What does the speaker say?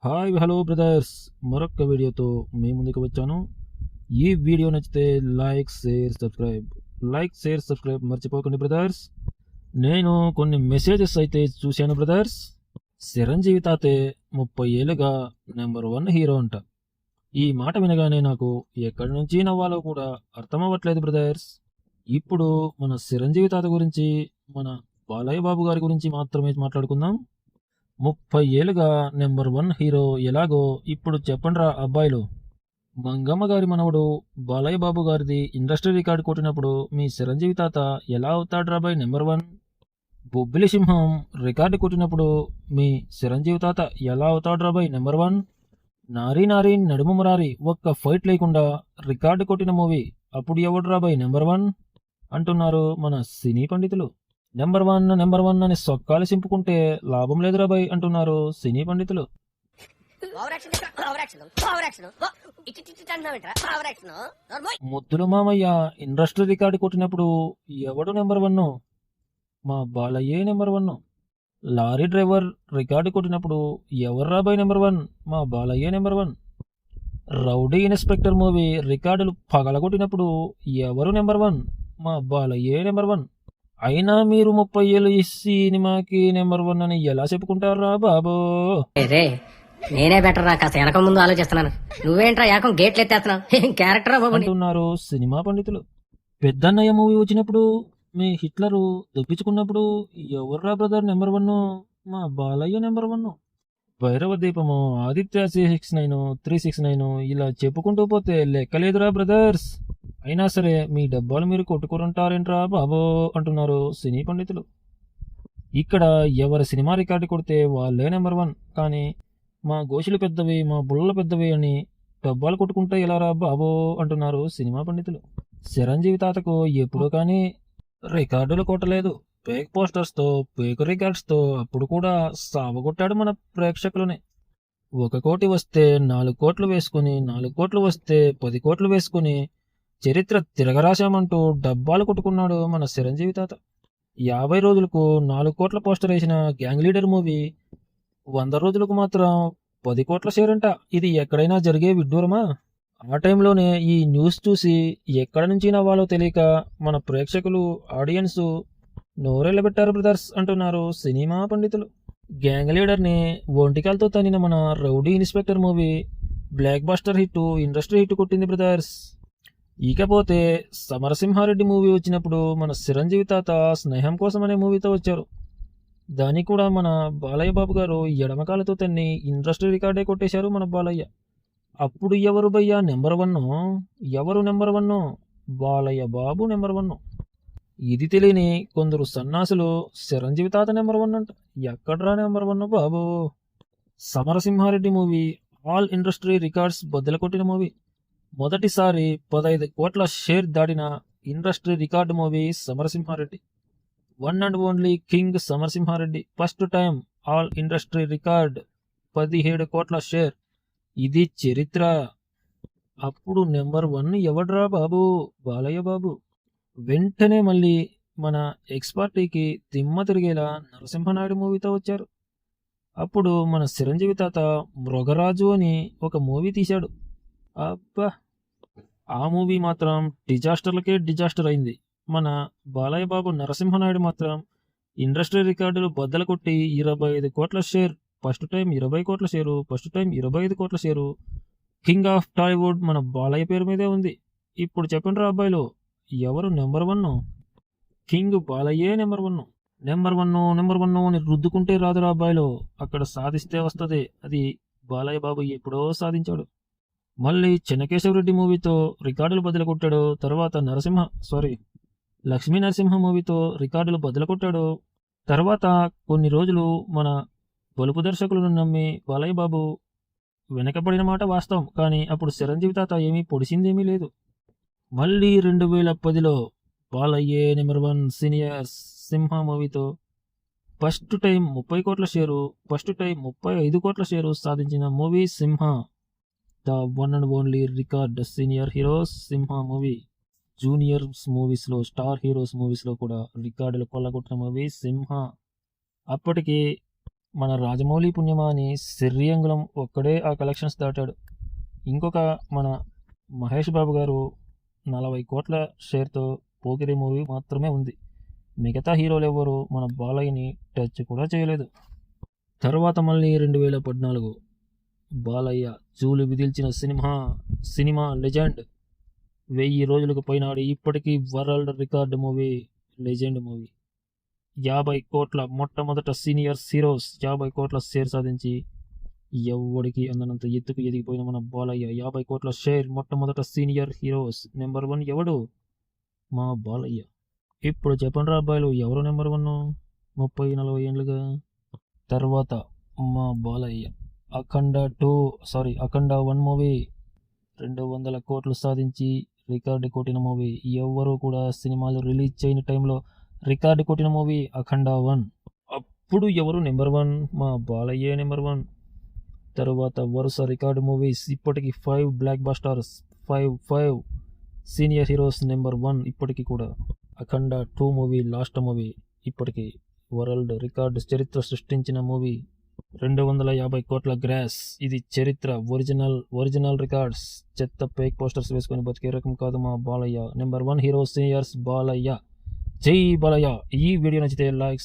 Hi hello brothers, మరొక వీడియోతో మీ ముందుకు వచ్చాను. ఈ వీడియో నచ్చితే లైక్ షేర్ సబ్స్క్రైబ్ మర్చిపోకండి బ్రదర్స్. నేను కొన్ని మెసేజెస్ అయితే చూశాను బ్రదర్స్. చిరంజీవి తాతే 30 ఏళ్ళుగా నెంబర్ 1 హీరో అంట. ఈ మాట వినగానే నాకు ఎక్కడి నుంచి నవ్వాలో కూడా అర్థమవ్వట్లేదు బ్రదర్స్. ఇప్పుడు మన చిరంజీవి తాత గురించి, మన బాలయ్య బాబు గారి గురించి మాత్రమే మాట్లాడుకుందాం. 30 ఏళ్ళుగా నెంబర్ 1 హీరో ఎలాగో ఇప్పుడు చెప్పండ్రా అబ్బాయిలు. మంగమ్మ గారి మనవడు బాలయ్య బాబు గారిది ఇండస్ట్రీ రికార్డు కొట్టినప్పుడు మీ చిరంజీవి తాత ఎలా అవుతాడ్రా బాయ్ నెంబర్ 1? బొబ్బిలి సింహం రికార్డు కొట్టినప్పుడు మీ చిరంజీవి తాత ఎలా అవుతాడ్రా బాయ్ నెంబర్ 1? నారీ నారీ నడుము మురారి ఒక్క ఫైట్ లేకుండా రికార్డు కొట్టిన మూవీ అప్పుడు ఎవడ్రా బాయ్ నెంబర్ 1 అంటున్నారు మన సినీ పండితులు. నెంబర్ 1 అని సొక్కాలు సింపుకుంటే లాభం లేదురా బాయ్ అంటున్నారు సినీ పండితులు. ముద్దులు మామయ్య ఇండస్ట్రీ రికార్డు కొట్టినప్పుడు ఎవడు నెంబర్ 1? మా బాలయ్యే నెంబర్ 1. లారీ డ్రైవర్ రికార్డు కొట్టినప్పుడు ఎవర్రా బాయ్ నెంబర్ 1? మా బాలయ్యే నెంబర్ 1. రౌడీ ఇన్స్పెక్టర్ మూవీ రికార్డులు పగలగొట్టినప్పుడు ఎవరు నెంబర్ 1? మా బాలయ్యే నెంబర్ 1. అయినా మీరు 30 ఏళ్ళు ఈ సినిమాకి నెంబర్ 1 అని ఎలా చెప్పుకుంటారా బాబో? రే నేనే బెటర్ రా, కాస్త వెనక ముందు ఆలోచిస్తున్నాను. నువ్వేంట్రా ఏకం గేట్లు ఎత్తేస్తున్నావు? క్యారెక్టర్ అంటున్నారు సినిమా పండితులు. పెద్దన్నయ్య మూవీ వచ్చినప్పుడు, మీ హిట్లరు దొప్పించుకున్నప్పుడు ఎవర్రా బ్రదర్ నెంబర్ 1? మా బాలయ్య నెంబర్ 1. భైరవ దీపము, ఆదిత్య 669, 369 ఇలా చెప్పుకుంటూ పోతే లెక్కలేదురా బ్రదర్స్. అయినా సరే మీ డబ్బాలు మీరు కొట్టుకుంటారేంట్రా బాబో అంటున్నారు సినీ పండితులు. ఇక్కడ ఎవరి సినిమా రికార్డు కొడితే వాళ్ళే నెంబర్ 1, కానీ మా గోషులు పెద్దవి, మా బుల్లలు పెద్దవి అని డబ్బాలు కొట్టుకుంటే ఎలారా బాబో అంటున్నారు సినిమా పండితులు. చిరంజీవి తాతకు ఎప్పుడూ కానీ రికార్డులు కొట్టలేదు. ఫేక్ పోస్టర్స్తో, ఫేక్ రికార్డ్స్తో అప్పుడు కూడా సావగొట్టాడు మన ప్రేక్షకులని. 1 కోటి వస్తే 4 కోట్లు వేసుకుని, 4 కోట్లు వస్తే 10 కోట్లు వేసుకుని చరిత్ర తిరగరాశామంటూ డబ్బాలు కొట్టుకున్నాడు మన చిరంజీవి తాత. 50 రోజులకు 4 కోట్ల పోస్టర్ వేసిన గ్యాంగ్ లీడర్ మూవీ 100 రోజులకు మాత్రం 10 కోట్ల షేర్ అంట. ఇది ఎక్కడైనా జరిగే విడ్డూరమా? ఆ టైంలోనే ఈ న్యూస్ చూసి ఎక్కడ నుంచి నవ్వాలో తెలియక మన ప్రేక్షకులు, ఆడియన్స్ నోరెళ్ళబెట్టారు బ్రదర్స్ అంటున్నారు సినిమా పండితులు. గ్యాంగ్ లీడర్ని ఒంటికాలతో తనిన మన rowdy inspector movie block buster hit, industry hit కొట్టింది బ్రదర్స్. ఇకపోతే సమరసింహారెడ్డి మూవీ వచ్చినప్పుడు మన చిరంజీవి తాత స్నేహం కోసం అనే మూవీతో వచ్చారు. దానికి కూడా మన బాలయ్య బాబు గారు ఎడమకాలతో తన్ని ఇండస్ట్రీ రికార్డే కొట్టేశారు మన బాలయ్య. అప్పుడు ఎవరు భయ్యా నెంబర్ 1? ఎవరు నెంబర్ 1? బాలయ్య బాబు నెంబర్ 1. ఇది తెలియని కొందరు సన్నాసులు చిరంజీవి తాత నెంబర్ 1 అంట. ఎక్కడ్రా నెంబర్ 1 బాబు? Samarasimha Reddy movie all industry records బద్దలు కొట్టిన మూవీ. మొదటిసారి 15 కోట్ల షేర్ దాటిన industry record movie Samarasimha Reddy. One and only king Samarasimha Reddy. First time all industry record 17 కోట్ల షేర్. ఇది చరిత్ర. అప్పుడు నెంబర్ 1 ఎవడ్రా బాబు? బాలయ్య బాబు. వెంటనే మళ్ళీ మన ఎక్స్పార్టీకి దిమ్మ తిరిగేలా నరసింహనాయుడు మూవీతో వచ్చారు. అప్పుడు మన చిరంజీవి తాత మృగరాజు అని ఒక మూవీ తీశాడు. అబ్బా, ఆ మూవీ మాత్రం డిజాస్టర్లకే డిజాస్టర్ అయింది. మన బాలయ్య బాబు నరసింహనాయుడు మాత్రం ఇండస్ట్రీ రికార్డులు బద్దలు కొట్టి 25 కోట్ల షేర్. ఫస్ట్ టైం 20 కోట్ల షేరు, ఫస్ట్ టైం 25 కోట్ల షేరు. కింగ్ ఆఫ్ టాలీవుడ్ మన బాలయ్య పేరు మీదే ఉంది. ఇప్పుడు చెప్పండి రా అబ్బాయిలు, ఎవరు నెంబర్ 1? కింగ్ బాలయ్యే నెంబర్ 1. నెంబర్ 1 అని రుద్దుకుంటే రాదురా అబ్బాయిలు, అక్కడ సాధిస్తే వస్తుంది. అది బాలయ్య బాబు ఎప్పుడో సాధించాడు. మళ్ళీ చెన్నకేశవరెడ్డి మూవీతో రికార్డులు బద్దలు కొట్టాడు. తర్వాత లక్ష్మీ నరసింహ మూవీతో రికార్డులు బద్దలు కొట్టాడు. తర్వాత కొన్ని రోజులు మన బలుపు దర్శకులను నమ్మి బాలయ్య బాబు వెనకబడిన మాట వాస్తవం, కానీ అప్పుడు చిరంజీవి తాత ఏమీ పొడిసిందేమీ లేదు. మళ్ళీ 2010లో బాలయ్యే నెంబర్ 1 సీనియర్ సింహ మూవీతో ఫస్ట్ టైం 30 కోట్ల షేరు, ఫస్ట్ టైం 35 కోట్ల షేరు సాధించిన movie Simha. The one and only record senior heroes Simha movie. Junior మూవీస్లో, స్టార్ హీరోస్ మూవీస్లో కూడా రికార్డులు కొల్లగొట్టిన మూవీ సింహ. అప్పటికి మన రాజమౌళి పుణ్యమా అని సిర్రియంగులం ఒక్కడే ఆ కలెక్షన్స్ దాటాడు. ఇంకొక మన మహేష్ బాబు గారు 40 కోట్ల షేర్తో పోకిరి మూవీ మాత్రమే ఉంది. మిగతా హీరోలు ఎవరు మన బాలయ్యని టచ్ కూడా చేయలేదు. తర్వాత మళ్ళీ 2014 బాలయ్య జూలు విదిల్చిన సినిమా లెజెండ్ 1000 రోజులకు పైనాడి ఇప్పటికీ world record movie legend movie. 50 కోట్ల మొట్టమొదట సీనియర్ హీరోస్ 50 కోట్ల షేర్ సాధించి ఎవ్వడికి అందనంత ఎత్తుకు ఎదిగిపోయిన మన బాలయ్య 50 కోట్ల షేర్ మొట్టమొదట సీనియర్ హీరోస్. నెంబర్ 1 ఎవడు? మా బాలయ్య. ఇప్పుడు చెప్పండి అబ్బాయిలు, ఎవరు నెంబర్ 1? 30-40 ఏళ్ళుగా. తర్వాత మా బాలయ్య అఖండ 1 మూవీ 200 కోట్లు సాధించి రికార్డు కొట్టిన మూవీ. ఎవ్వరూ కూడా సినిమాలు రిలీజ్ చేయని టైంలో రికార్డు కొట్టిన మూవీ అఖండ 1. అప్పుడు ఎవరు నెంబర్ 1? మా బాలయ్యే నెంబర్ 1. తరువాత వరుస రికార్డు మూవీస్, ఇప్పటికి 5 black busters, 5 senior heroes. Number 1 ఇప్పటికీ కూడా. అఖండ 2 మూవీ లాస్ట్ మూవీ, ఇప్పటికీ వరల్డ్ రికార్డు చరిత్ర సృష్టించిన మూవీ. 250 కోట్ల గ్రాస్. ఇది చరిత్ర, ఒరిజినల్ రికార్డ్స్. చెత్త ఫేక్ పోస్టర్స్ వేసుకొని బతికే రకం కాదు మా Balayya. Number 1 hero seniors Balayya. జై బాలయ్య. ఈ వీడియో నచ్చితే లైక్